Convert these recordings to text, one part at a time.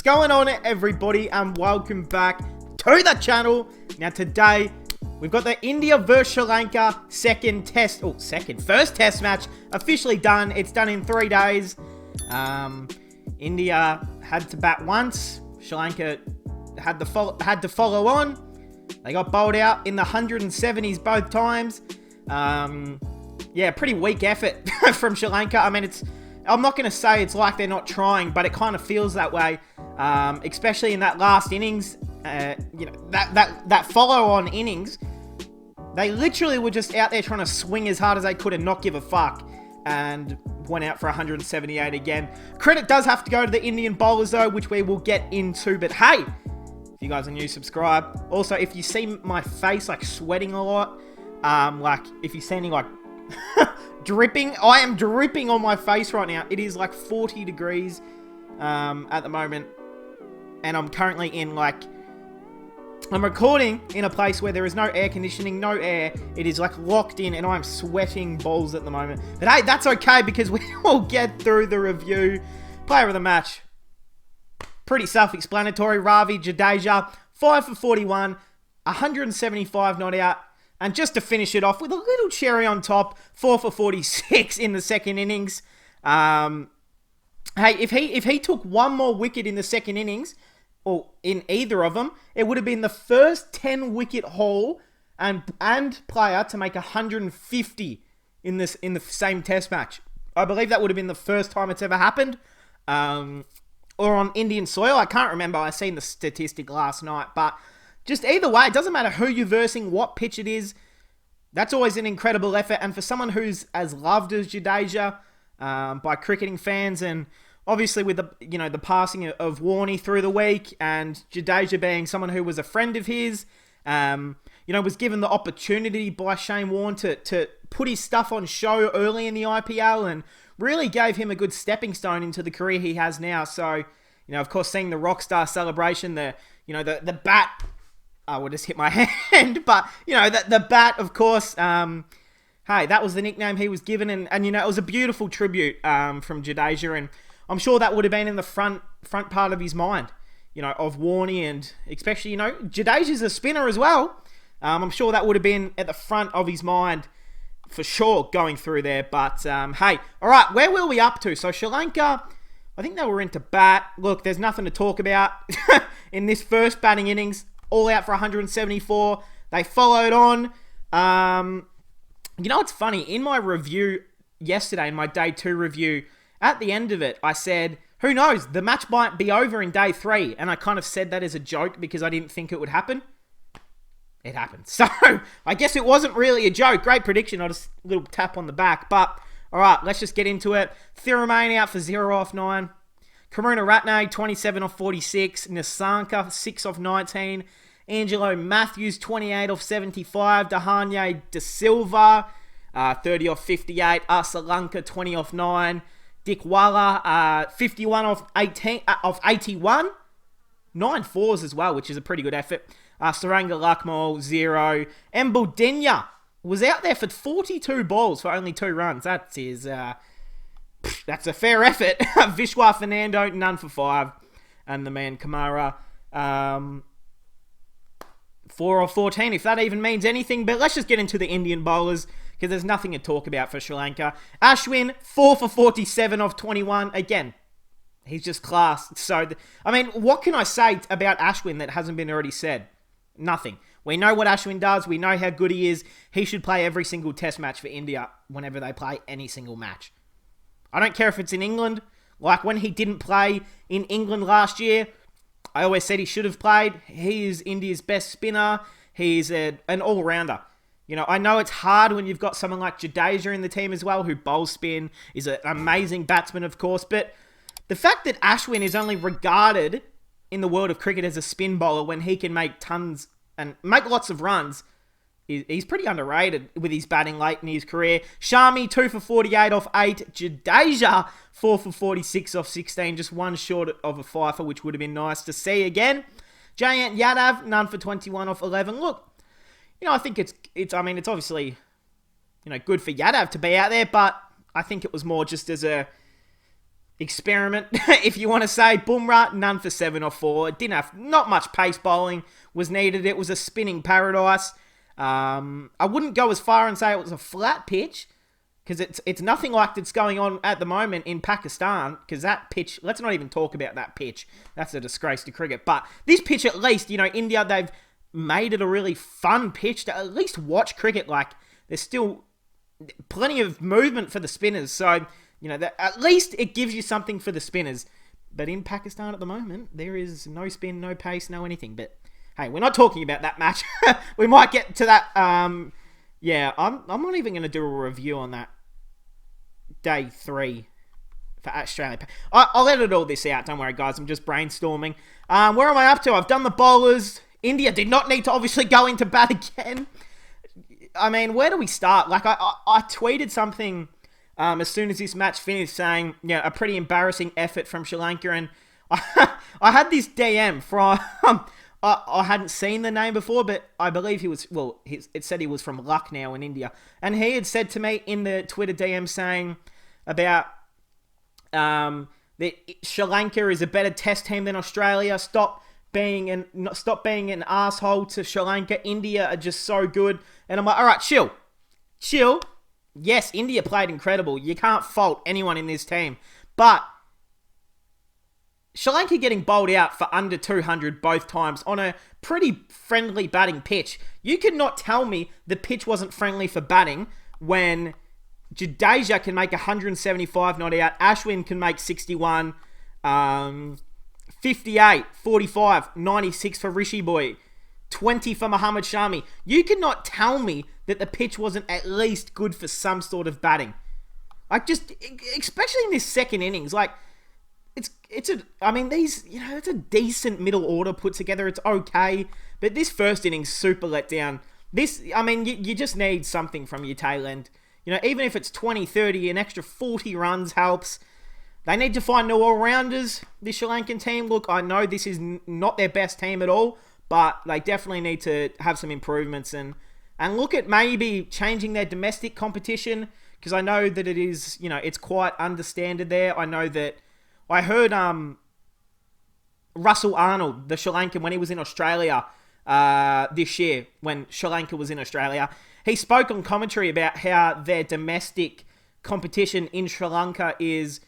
going on, everybody, and welcome back to the channel. Now today we've got the India versus Sri Lanka first test match officially done. It's done in 3 days. India had to bat once. Sri Lanka had to follow on. They got bowled out in the 170s both times. Yeah, pretty weak effort from Sri Lanka. I mean, I'm not going to say it's like they're not trying, but it kind of feels that way, especially in that last innings. That follow-on innings, they literally were just out there trying to swing as hard as they could and not give a fuck, and went out for 178 again. Credit does have to go to the Indian bowlers, though, which we will get into, but hey, if you guys are new, subscribe. Also, if you see my face, like, sweating a lot, like, if you see any, like, dripping, I am dripping on my face right now. It is like 40 degrees at the moment, and I'm currently in, like, I'm recording in a place where there is no air conditioning, no air. It is like locked in, and I'm sweating balls at the moment. But hey, that's okay, because we will get through the review. Player of the match, pretty self-explanatory. Ravi Jadeja, 5 for 41, 175 not out. And just to finish it off with a little cherry on top, 4 for 46 in the second innings. Hey, if he took one more wicket in the second innings, or in either of them, it would have been the first 10-wicket haul and player to make 150 in the same test match. I believe that would have been the first time it's ever happened. Or on Indian soil. I can't remember. I seen the statistic last night, but just either way, it doesn't matter who you're versing, what pitch it is. That's always an incredible effort. And for someone who's as loved as Jadeja by cricketing fans, and obviously with the passing of Warney through the week, and Jadeja being someone who was a friend of his, was given the opportunity by Shane Warne to put his stuff on show early in the IPL, and really gave him a good stepping stone into the career he has now. So, of course, seeing the ROCKSTAR celebration, the bat. I would just hit my hand, but, the bat, of course, hey, that was the nickname he was given, and it was a beautiful tribute from Jadeja, and I'm sure that would have been in the front part of his mind, of Warney, and especially, Jadeja's a spinner as well. I'm sure that would have been at the front of his mind, for sure, going through there, but, hey, all right, where were we up to? So, Sri Lanka, I think they were into bat. Look, there's nothing to talk about in this first batting innings. All out for 174. They followed on. It's funny. In my review yesterday, in my day 2 review, at the end of it, I said, who knows? The match might be over in day 3. And I kind of said that as a joke because I didn't think it would happen. It happened. So, I guess it wasn't really a joke. Great prediction. I'll just a little tap on the back. But, all right, let's just get into it. Thirumane out for 0 off 9. Karuna Ratne, 27 off 46. Nisanka, 6 off 19. Angelo Matthews, 28 off 75. Dahanye De Silva, 30 off 58. Lanka, 20 off 9. Dick Walla, 51 off 81. 9 fours as well, which is a pretty good effort. Saranga Lakmal, 0. Mbudenya was out there for 42 balls for only 2 runs. That's a fair effort. Vishwa Fernando, none for 5. And the man Kamara, 4 off 14, if that even means anything. But let's just get into the Indian bowlers, because there's nothing to talk about for Sri Lanka. Ashwin, 4 for 47 off 21. Again, he's just class. So, what can I say about Ashwin that hasn't been already said? Nothing. We know what Ashwin does. We know how good he is. He should play every single test match for India whenever they play any single match. I don't care if it's in England. Like when he didn't play in England last year, I always said he should have played. He is India's best spinner. He's an all-rounder. I know it's hard when you've got someone like Jadeja in the team as well, who bowls spin, is an amazing batsman, of course. But the fact that Ashwin is only regarded in the world of cricket as a spin bowler when he can make tons and make lots of runs, he's pretty underrated with his batting late in his career. Shami, 2 for 48 off 8. Jadeja, 4 for 46 off 16. Just one short of a fifer, which would have been nice to see again. Jayant Yadav, none for 21 off 11. Look, I think it's obviously, good for Yadav to be out there, but I think it was more just as a experiment, if you want to say. Bumrah, none for 7 or 4. Didn't have, not much pace bowling was needed. It was a spinning paradise. I wouldn't go as far and say it was a flat pitch, because it's nothing like that's going on at the moment in Pakistan, because that pitch, let's not even talk about that pitch. That's a disgrace to cricket. But this pitch, at least, India, they've made it a really fun pitch to at least watch cricket. Like, there's still plenty of movement for the spinners. So, at least it gives you something for the spinners. But in Pakistan at the moment, there is no spin, no pace, no anything. But hey, we're not talking about that match. We might get to that. Yeah, I'm not even going to do a review on that day 3 for Australia. I'll edit all this out. Don't worry, guys. I'm just brainstorming. Where am I up to? I've done the bowlers. India did not need to obviously go into bat again. I mean, where do we start? Like, I tweeted something as soon as this match finished saying, a pretty embarrassing effort from Sri Lanka. And I had this DM from... I hadn't seen the name before, but I believe it said he was from Lucknow in India. And he had said to me in the Twitter DM saying about that Sri Lanka is a better test team than Australia. Stop being an asshole to Sri Lanka. India are just so good. And I'm like, all right, chill. Yes, India played incredible. You can't fault anyone in this team. But Sri Lanka getting bowled out for under 200 both times on a pretty friendly batting pitch. You could not tell me the pitch wasn't friendly for batting when Jadeja can make 175 not out, Ashwin can make 61, 58, 45, 96 for Rishi Boy, 20 for Muhammad Shami. You cannot tell me that the pitch wasn't at least good for some sort of batting. Like, just, especially in this second innings, like, it's a decent middle order put together. It's okay. But this first innings, super let down. You just need something from your tail end. Even if it's 20, 30, an extra 40 runs helps. They need to find new all-rounders, this Sri Lankan team. Look, I know this is not their best team at all, but they definitely need to have some improvements and look at maybe changing their domestic competition, because I know that it is, it's quite understanded there. I know that I heard Russell Arnold, the Sri Lankan, when he was in Australia this year, when Sri Lanka was in Australia, he spoke on commentary about how their domestic competition in Sri Lanka is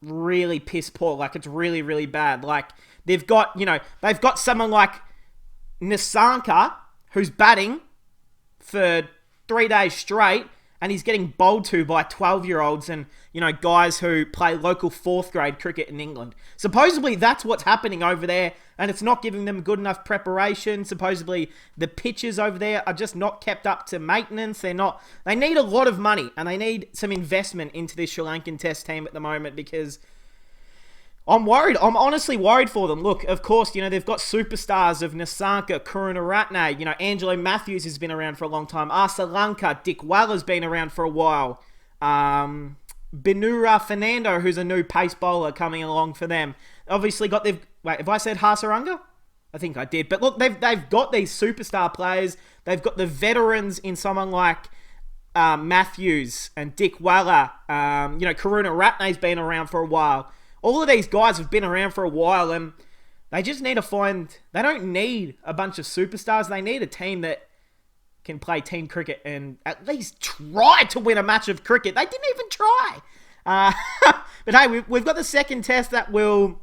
really piss poor. Like, it's really, really bad. Like, they've got someone like Nissanka, who's batting for 3 days straight, and he's getting bowled to by 12-year-olds and, guys who play local 4th grade cricket in England. Supposedly, that's what's happening over there, and it's not giving them good enough preparation. Supposedly, the pitches over there are just not kept up to maintenance. They need a lot of money, and they need some investment into this Sri Lankan test team at the moment, because I'm worried. I'm honestly worried for them. Look, of course, they've got superstars of Nissanka, Karunaratne. Angelo Matthews has been around for a long time. Lanka, Dick Waller's been around for a while. Benura Fernando, who's a new pace bowler coming along for them. Obviously wait, have I said Hasaranga? I think I did. But look, they've got these superstar players. They've got the veterans in someone like Matthews and Dick Waller. Karunaratne's been around for a while. All of these guys have been around for a while, and they just need to they don't need a bunch of superstars. They need a team that can play team cricket and at least try to win a match of cricket. They didn't even try. But hey, we've got the second test that will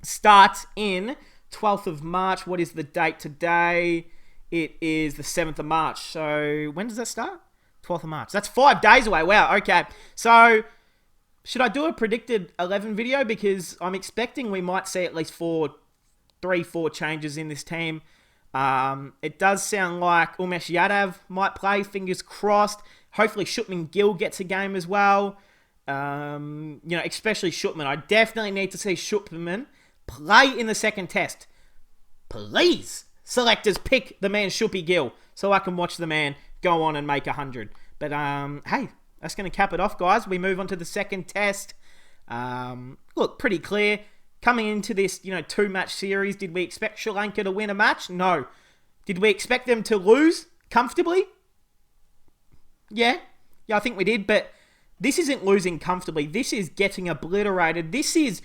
start in 12th of March. What is the date today? It is the 7th of March. So when does that start? 12th of March. That's 5 days away. Wow, okay. So should I do a predicted 11 video? Because I'm expecting we might see at least 4 changes in this team. It does sound like Umesh Yadav might play, fingers crossed. Hopefully Shubman Gill gets a game as well. Especially Shubman. I definitely need to see Shubman play in the second test. Please, selectors, pick the man Shuppy Gill so I can watch the man go on and make 100. But hey, that's going to cap it off, guys. We move on to the second test. Look, pretty clear. Coming into this, 2-match series, did we expect Sri Lanka to win a match? No. Did we expect them to lose comfortably? Yeah, I think we did. But This isn't losing comfortably. This is getting obliterated. This is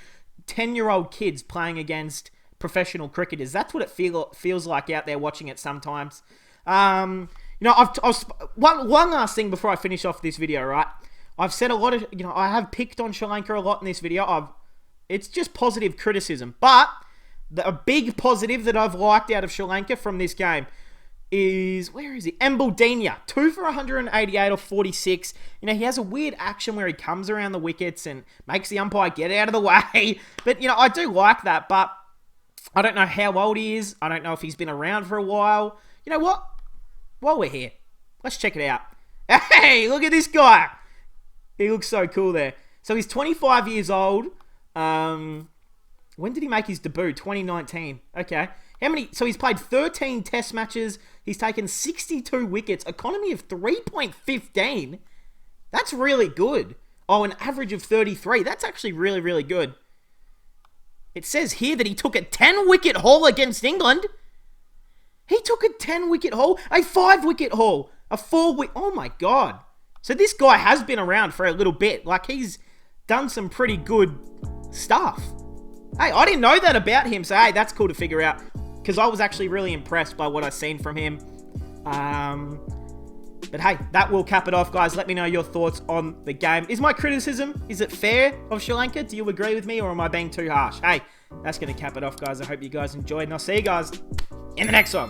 10-year-old kids playing against professional cricketers. That's what it feels like out there watching it sometimes. One last thing before I finish off this video, right? I've said a lot of, I have picked on Sri Lanka a lot in this video. It's just positive criticism. But a big positive that I've liked out of Sri Lanka from this game is, where is he? Embaldina, 2 for 188 or 46. He has a weird action where he comes around the wickets and makes the umpire get out of the way. But, I do like that. But I don't know how old he is. I don't know if he's been around for a while. You know what? While we're here, let's check it out. Hey, look at this guy. He looks so cool there. So he's 25 years old. When did he make his debut? 2019. Okay. So he's played 13 test matches. He's taken 62 wickets. Economy of 3.15. That's really good. Oh, an average of 33. That's actually really, really good. It says here that he took a 10-wicket haul against England. He took a 10-wicket haul, a 5-wicket haul, a 4-wicket... Oh, my God. So this guy has been around for a little bit. Like, he's done some pretty good stuff. Hey, I didn't know that about him, so hey, that's cool to figure out. Because I was actually really impressed by what I've seen from him. But hey, that will cap it off, guys. Let me know your thoughts on the game. Is my criticism, is it fair of Sri Lanka? Do you agree with me, or am I being too harsh? Hey, that's going to cap it off, guys. I hope you guys enjoyed, and I'll see you guys in the next one.